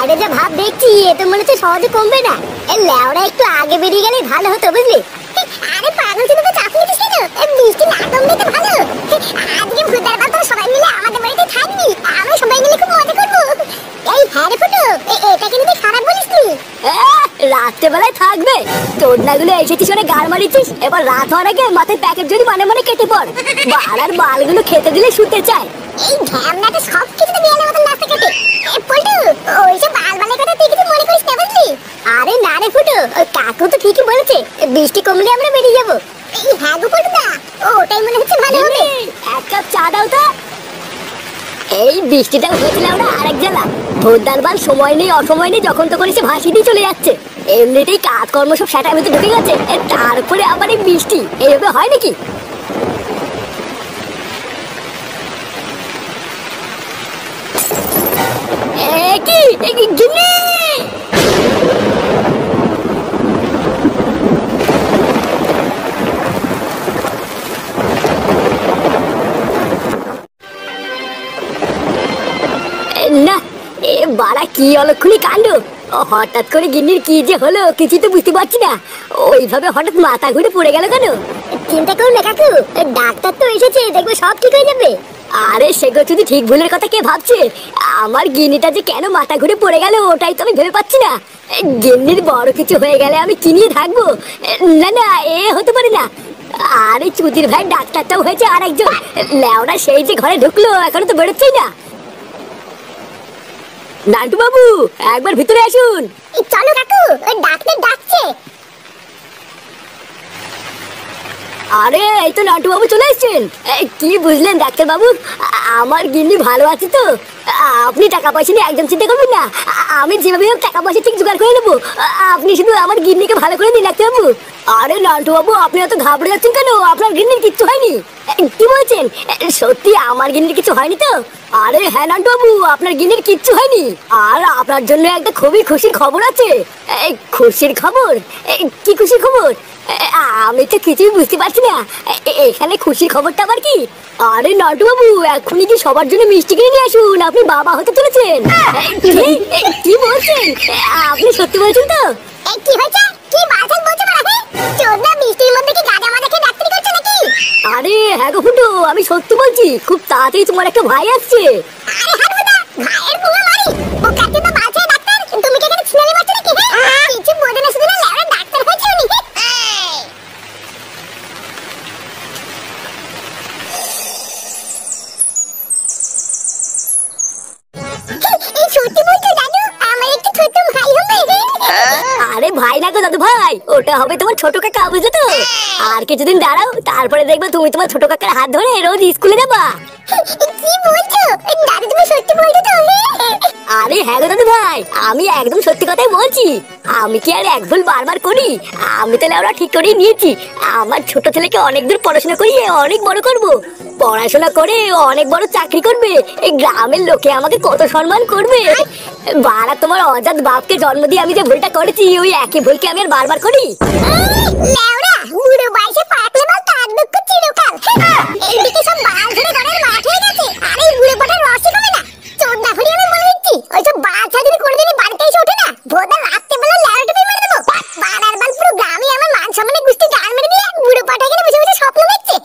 বাইরে যা ভাব দেখছি এ তো মনে হচ্ছে সহজে কমবে না। এই লেওড়া একটু আগে বেরিয়ে গেলে ভালো হতো বুঝলি। আরে পাগল তুই তো চাপ নিতিস কেন? বৃষ্টি না কমলে তো ভালো। আজকে ভূতের বাবা সবাই মিলে আমাদের বাড়িতে থাকবি, আমরা সবাই মিলে খুব মজা করবো। এই হ্যাঁ রে ফুটু, এটা কিন্তু খারাপ বলিস নি। রাত্রে বেলায় থাকবে তোর নাগুলো এসেছিস ওরা গাড় মারিছিস, এবার রাত হওয়ার আগে মাথায় প্যাকেট যদি মানে মানে কেটে পড়। বাড়ার বালগুলো খেতে দিলে শুতে চায়। এই ঢ্যামনাটা সব কিছু তো বিয়ালের মতন নাচতে কাটে। পল্টু ওইসব বালবালের কথা তুই কিছু মনে করিস না বুঝলি। আরে না রে ফুটু, কাকু তো ঠিকই বলেছে, বৃষ্টি কমলে আমরা বেরিয়ে যাবো। এই হ্যাঁ গো পল্টুদা, ওটাই মনে হচ্ছে ভালো হবে। এক কাপ চা দাও তো। এই বৃষ্টিটা হয়েছিল আমরা আরেক জ্বালা। ভোরদার বার সময় নেই অসময় নেই, যখন তখন এসে ভাসিয়ে দিয়ে চলে যাচ্ছে। এমনিতেই কাজকর্ম সব সেটার ভিতরে ঢুকে গেছে, তারপরে আবার এই বৃষ্টি, এইভাবে হয় নাকি? না এ বাড়া কি অলক্ষণী কাণ্ড। হঠাৎ করে গিন্নির কি যে হলো কিছু তো বুঝতে পারছি না। ওইভাবে হঠাৎ মাথা ঘুরে পড়ে গেল কেন? চিন্তা করুন না কাকু, ডাক্তার তো এসেছে, দেখবে সব ঠিক হয়ে যাবে। আরে সেগো যদি ঠিক ভুলের কথা কে ভাবছে? আমার গিন্নিটা যে কেন মাথা ঘুরে পড়ে গেল ওটাই তো আমি ভেবে পাচ্ছি না। গিন্নির বড় কিছু হয়ে গেলে আমি কি নিয়ে থাকবো? না না এ হতে পারে না। আরে চুদির ভাই ডাক্তারটাও হয়েছে আর একজন, লেওরা সেই যে ঘরে ঢুকলো এখনো তো বেরোচ্ছেই না। নান্টু বাবু একবার ভিতরে আসুন। চলো কাকু, ওই ডাক্তার ডাকছে। আরে এই তো নান্টু বাবু চলে এসেছেন। কি বুঝলেন ডাক্তার বাবু, আমার গিন্নি ভালো আছে তো? আপনি টাকা পয়সা নিয়ে একদম চিন্তা করবেন না, আমি যেভাবে হোক টাকা পয়সা ঠিক জোগাড় করে নেবো। আপনি শুধু আমার গিন্নিকে ভালো করে দিন ডাক্তার বাবু। আরে নান্টু বাবু আপনি এত ঘাবড়ে যাচ্ছেন কেন? আপনার গিন্নির কিচ্ছু হয়নি। কি বলছেন? সত্যি আমার গিন্নির কিছু হয়নি তো? আরে হ্যাঁ নান্টু বাবু আপনার গিন্নির কিচ্ছু হয়নি। আর আপনার জন্য একটা খুবই খুশির খবর আছে। খুশির খবর? কি খুশির খবর? আমি তো কিছুই বুঝতে পারছি না, এখানে খুশির খবরটা আবার কি? আরে নান্টু বাবু এখনই কি সবার জন্য মিষ্টি কিনে নিয়ে আসুন, আপনি বাবা হতে চলেছেন। কি বলছেন? আপনি সত্যি বলছেন তো? কি হয়েছে? কি বালছাল বলছো বাবা? চোদনা বৃষ্টির মধ্যে কি গাঁজা মাজা খেয়ে ডাক্তারি করছো নাকি? আরে হ্যাঁ গো ফুটু আমি সত্যি বলছি, খুব তাড়াতাড়ি তোমার একটা ভাই আসছে। আরে হারুদা ভাইয়ের বুয়া মারি ও কাটতে তো বালছাল ডাক্তার, তুমি কি এখানে ছিনালি মারছো নাকি? কিছু বোঝে না শুধু না লেওরা ডাক্তার হয়েছে উনি। আরে ভাই না গো দাদু ভাই, ওটা হবে তোমার ছোট কাকা বুঝলে তো। আর কিছুদিন দাঁড়াও তারপরে দেখবে তুমি তোমার ছোট কাকার হাত ধরে রোজ স্কুলে যাবা। কি বলছো দাদু, তুমি সত্যি বলছো তো? আরে হ্যাঁ গো দাদু ভাই আমি একদম সত্যি কথাই বলছি। আমি কি আর এক ভুল বারবার করি? আমি তাহলে ওরা ঠিক করেই নিয়েছি, আমার ছোট ছেলেকে অনেক দূর পড়াশোনা করিয়ে অনেক বড় করব। পড়াশোনা করে অনেক বড় চাকরি করবে, এই গ্রামের লোকে আমাকে কত সম্মান করবে। বাড়া তোমার অজাত বাপকে জন্ম দিয়ে আমি যে ভুলটা করেছি ওই একই ভুলকে আমি আর বারবার করি? লেওড়া বুড়ো বয়সে পাকলে বাল তার দুঃখ চিরকাল। এইদিকে সব বাল ধরে ঘরের মাঠ হয়ে গেছে, আরে বুড়ো পটার রসই কমে না। চোদনা ঘুরি আমি বলে দিচ্ছি, ওইসব বাচ্চা যদি কোনোদিনই বাড়িতে এসে ওঠে না ভোদা রাত্রে বেলা লেওড়া টিপে মেরে দেবো। বাড়ার বাল পুরো গ্রামে আমার মান সম্মানে গুষ্টি গাল মেরে দিয়ে বুড়ো পটা এখানে বসে বসে স্বপ্ন দেখছে।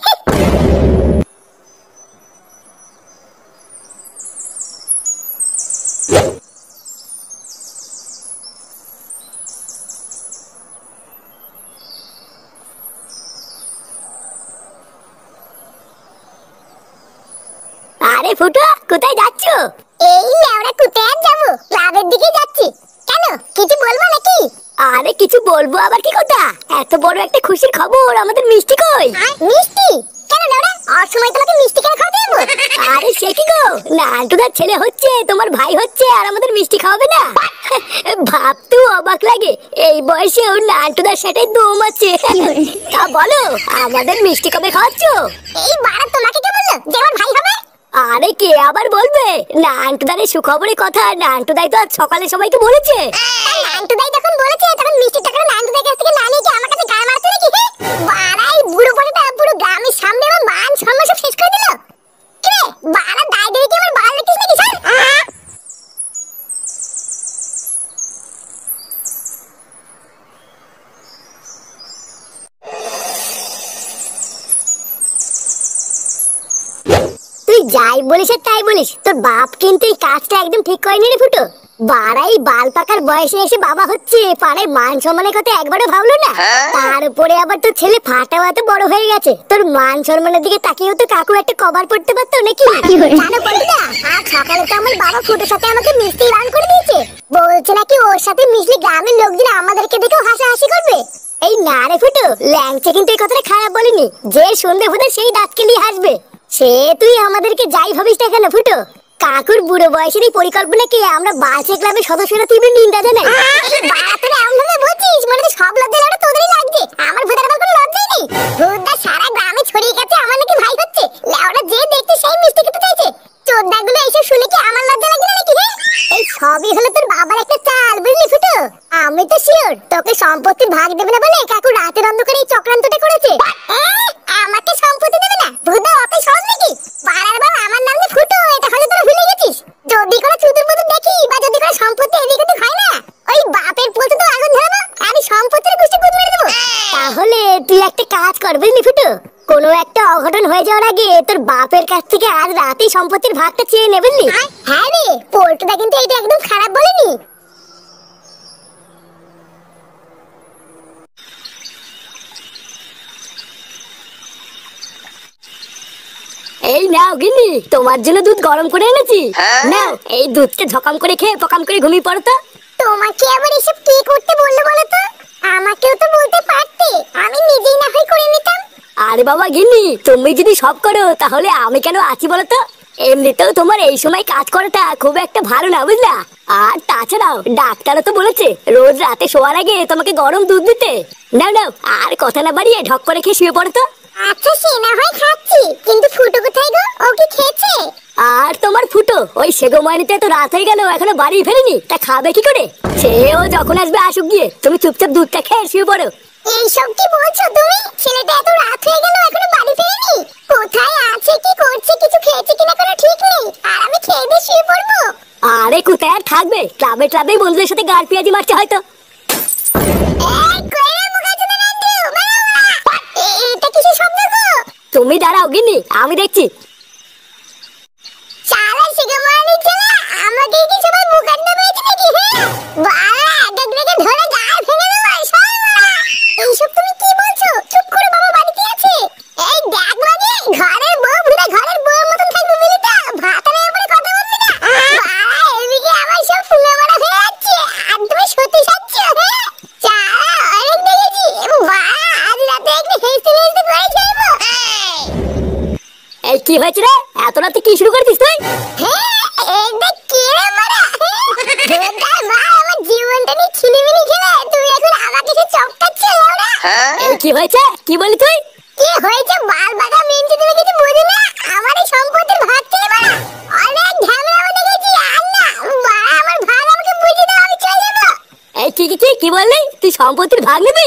আরে ফুটো কোথায় যাচ্ছ? এই লেওড়া কোথায় আর যাবো, ক্লাবের দিকে যাচ্ছি। কেন কিছু বলবো নাকি? আরে কিছু বলবো আবার কি কথা, এত বড় একটা খুশির খবর, আমাদের মিষ্টি কই? মিষ্টি? কেন লেওড়া আর সময় তোমাকে মিষ্টি কেন খাওয়াতে যাবো? আরে সে কি গো, নান্টুদার ছেলে হচ্ছে, তোমার ভাই হচ্ছে, আর আমাদের মিষ্টি খাওয়াবে না? ভাবতেও অবাক লাগে এই বয়সেও নান্টুদার সাথে দম আছে। তা বলো আমাদের মিষ্টি কবে খাওয়াচ্ছ? এই বাড়া তোমাকে কে বললো যে আমার ভাই হবে? আরে কে আবার বলবে, নান্টুদারের সুখবরের কথা নান্টুদাই তো আজ সকালে সবাইকে বলেছে। নান্টুদাই যখন বলেছে তখন মিষ্টি টাকা নান্টুদার কাছ থেকে না নিয়ে কি আমার কাছে গায়ে মারছে নাকি? বাড়াই বুড়ো পড়েটা পুরো গ্রামের সামনে আমার মান সম্মান সব শেষ করে দিল। কি রে বাড়া দাই দেই কি আমার বাল লেগেছিস নাকি স্যার? যাই বলিস আর তাই বলিস, তোর বাপ কিন্তু এই কাজটা একদম ঠিক করেনি রে ফুটো। বাড়াই বাল পাকার বয়সে এসে বাবা হচ্ছে, পাড়ায় মান সম্মানের কথা একবারও ভাবলো না। তার উপরে আবার তোর ছেলে ফাটাও এত বড় হয়ে গেছে, তোর মান সম্মানের দিকে তাকিয়েও তো কাকু একটা কভার পড়তে পারতো নাকি? জানো বন্ধুরা, আজ সকালে তো আমার বাবা ফুটোর সাথে আমাকে মিষ্টি রান করে দিয়েছে। বলছে নাকি ওর সাথে মিশলে গ্রামের লোকজন আমাদেরকে দেখেও হাসাহাসি করবে। এই না রে ফুটো, ল্যাংচা কিন্তু এই কথাটা খারাপ বলিনি, যে শুনবে ফুটো সেই দাঁতকে নিয়ে হাসবে। সে তুই আমাদেরকে যাই ভাবিস না কেন ফুটো, কাকুর বুড়ো বয়সের এই পরিকল্পনা কি আমরা বালছে ক্লাবের সদস্যরা তুই নিন্দা জানাই? তোরা এমন ভাবে বলছিস মানে তো সব লজ্জা লাগা তোদেরই লাগছে, আমার ভূতের আবার কোনো লজ্জাই নেই। ভূতটা সারা গ্রামে ছড়িয়ে গেছে আমার নাকি ভাই হচ্ছে, লেওরা যে দেখতে সেই মিষ্টি খেতে চাইছে। চোদ্দাগুলো এইসব শুনে কি আমার লজ্জা লাগে না নাকি? এই সবই হলো তোর বাবার একটা চাল, বুঝলি ফুটো? আমি তো শিওর তোকে সম্পত্তির ভাগ দেবে না বলে কাকু রাতের অন্ধকারে এই চক্রান্তটা করেছে। আমাকে সম্পত্তি দেবে না? ভূতটা অত সহজ নাকি? পাড়ার বাবা আমার নাম যে ফুটো, এটা হয়তো তোরা ভুলে গেছিস। যদি কোনো চুতুর পুতুর দেখি বা যদি কোনো সম্পত্তি এদিক ওদিক হয় না, ওই বাপের পোতে তো আগুন ধরাবো, আমি সম্পত্তির গুষ্টি গুদ মেরে দেবো। তাহলে তুই একটা কাজ কর বুঝলি ফুটো, কোনো একটা অঘটন হয়ে যাওয়ার আগে তোর বাপের কাছ থেকে আজ রাতেই সম্পত্তির ভাগটা চেয়ে নে বুঝলি? হ্যাঁ রে, পোল্টটা কিন্তু এটা একদম খারাপ বলেনি। এই নাও গিন্নি, তোমার জন্য দুধ গরম করে এনেছি। নাও এই দুধটা ঝকাম করে খেয়ে পকাম করে ঘুমিয়ে পড়ো তো। তোমাকে আবার এসব কি করতে বললো বলো তো? আমাকেও তো বলতে পারতে, আমি নিজেই না হয় করে নিতাম। আরে বাবা গিন্নি, তুমি যদি সব করো তাহলে আমি কেন আছি বলো তো? এমনিতেও তোমার এই সময় কাজ করাটা খুব একটা ভালো না বুঝলা। আর তাছাড়াও ডাক্তারও তো বলেছে রোজ রাতে শোয়ার আগে তোমাকে গরম দুধ দিতে। নাও নাও, আর কথা না বাড়িয়ে ঢক করে খেয়ে শুয়ে পড়ো তো। আচ্ছা সে না হয় খাচ্ছি, কিন্তু ফুটো কোথায় গো? ও কি খেয়েছে? আর তোমার ফুটো ওই সেগো মাইনিতে তো রাত হয়ে গেল এখনো বাড়ি ফেরেনি, তা খাবে কি করে? সেও যখন আসবে আসুক গিয়ে, তুমি চুপচাপ দুধটা খেয়ে শুয়ে পড়ো। এইসব কি বলছো তুমি? ছেলেটা এত রাত হয়ে গেল এখনো বাড়ি ফেরেনি, কোথায় আছে কি করছে কিছু খেয়েছে কিনা কোনো ঠিক নেই, আর আমি খেয়ে দিয়ে শুয়ে পড়বো। আরে কোথায় আর থাকবে, ক্লাবে ক্লাবে বন্ধুদের সাথে গাড় পেঁয়াজি মারছে হয়তো। তুমি দাঁড়াও গিন্নি, আমি দেখছি। কি হয়েছে রে, এত রাতে কি শুরু করেছিস তুই? কি হয়েছে কি বলি তুই? কি হয়েছে বাল বাগা মেনছে, তুমি কিছু বুঝি না? আমার এই সম্পত্তির ভাগ চেয়ে বড় অনেক ঝামেলা হয়ে গেছে, আর না আমার ভাগ আমাকে বুঝি দাও, আমি চলে যাব। এই কি বললি? তুই সম্পত্তির ভাগ নিবি?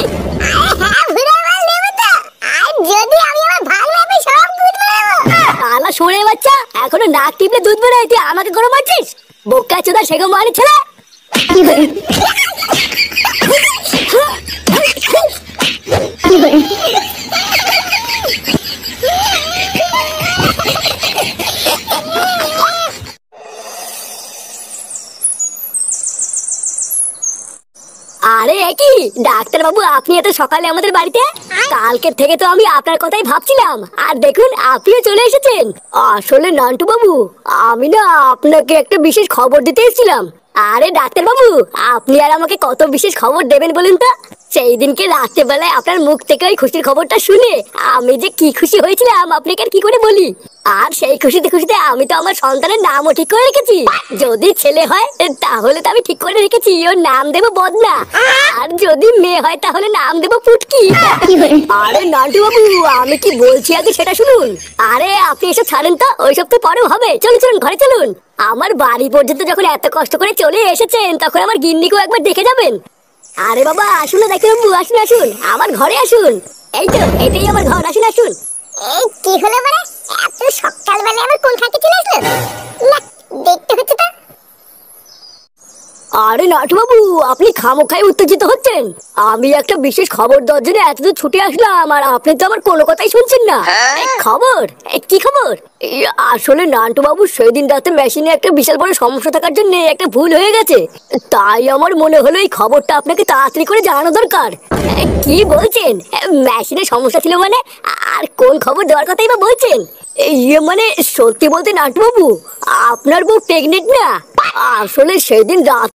হ্যাঁ ভুলে মাল নেব তো, আর যদি আমি আমার ভাগ নেব সব দুধ বেরোবো। আলা শুনে বাচ্চা, এখনো নাক টিপলে দুধ বেরোয়, তুই আমাকে গরম মারছিস? বোকা চোদা সেগো মারি ছেলে। আরে কি ডাক্তার বাবু, আপনি এত সকালে আমাদের বাড়িতে? কালকে থেকে তো আমি আপনার কথাই ভাবছিলাম, আর দেখুন আপনিও চলে এসেছেন। আসলে নান্টু বাবু, আমি না আপনাকে একটা বিশেষ খবর দিতে এসেছিলাম। আরে ডাক্তার বাবু, আপনি আর আমাকে কত বিশেষ খবর দেবেন বলুন তো? সেই দিনকে রাত্রেবেলায় আপনার মুখ থেকে ওই খুশির খবরটা শুনে আমি যে কি খুশি হয়েছিলাম আপনাকে আর কি করে বলি। আর সেই খুশিতে খুশিতে আমি তো আমার সন্তানের নামও ঠিক করে রেখেছি। যদি ছেলে হয় তাহলে তো আমি ঠিক করে রেখেছি ওর নাম দেবো বদনা, আর যদি মেয়ে হয় তাহলে নাম দেবো পুটকি। আরে নান্টু বাবু, আমি কি বলছি আগে সেটা শুনুন। আরে আপনি এসব ছাড়েন তো, ওইসব তো পরেও হবে। চলুন চলুন ঘরে চলুন। আমার বাড়ি পর্যন্ত যখন এত কষ্ট করে চলে এসেছেন তখন আমার গিন্নিকেও একবার দেখে যাবেন। আরে বাবা আসুন না ডাক্তার বাবু, আসুন আসুন আমার ঘরে আসুন। এই তো এটাই আমার ঘর, আসুন আসুন। এই কি হলো মানে এত সকালবেলা আবার কোন খাটে চলে আসলো? না দেখতে হচ্ছে তো। আরে নাটু বাবু, আপনি খামোখাই উত্তেজিত হচ্ছেন। আমি একটা বিশেষ খবর দেওয়ার জন্য এতদূর ছুটে আসলাম, আর আপনি তো আমার কোনো কথাই শুনছেন না। খবর? কি খবর? আসলে নান্টু বাবু সেদিন রাতে মেশিনে একটা বিশাল বড় সমস্যা থাকার জন্য একটা ভুল হয়ে গেছে। তাই আমার মনে হলো এই খবরটা আপনাকে তাড়াতাড়ি করে জানানো দরকার। কি বলছেন? মেশিনে সমস্যা ছিল মানে? আর কোন খবর দেওয়ার কথাই বা বলছেন? মানে সত্যি বলতে নান্টু বাবু, আপনার বউ প্রেগনেন্ট না? আসলে সেদিন রাত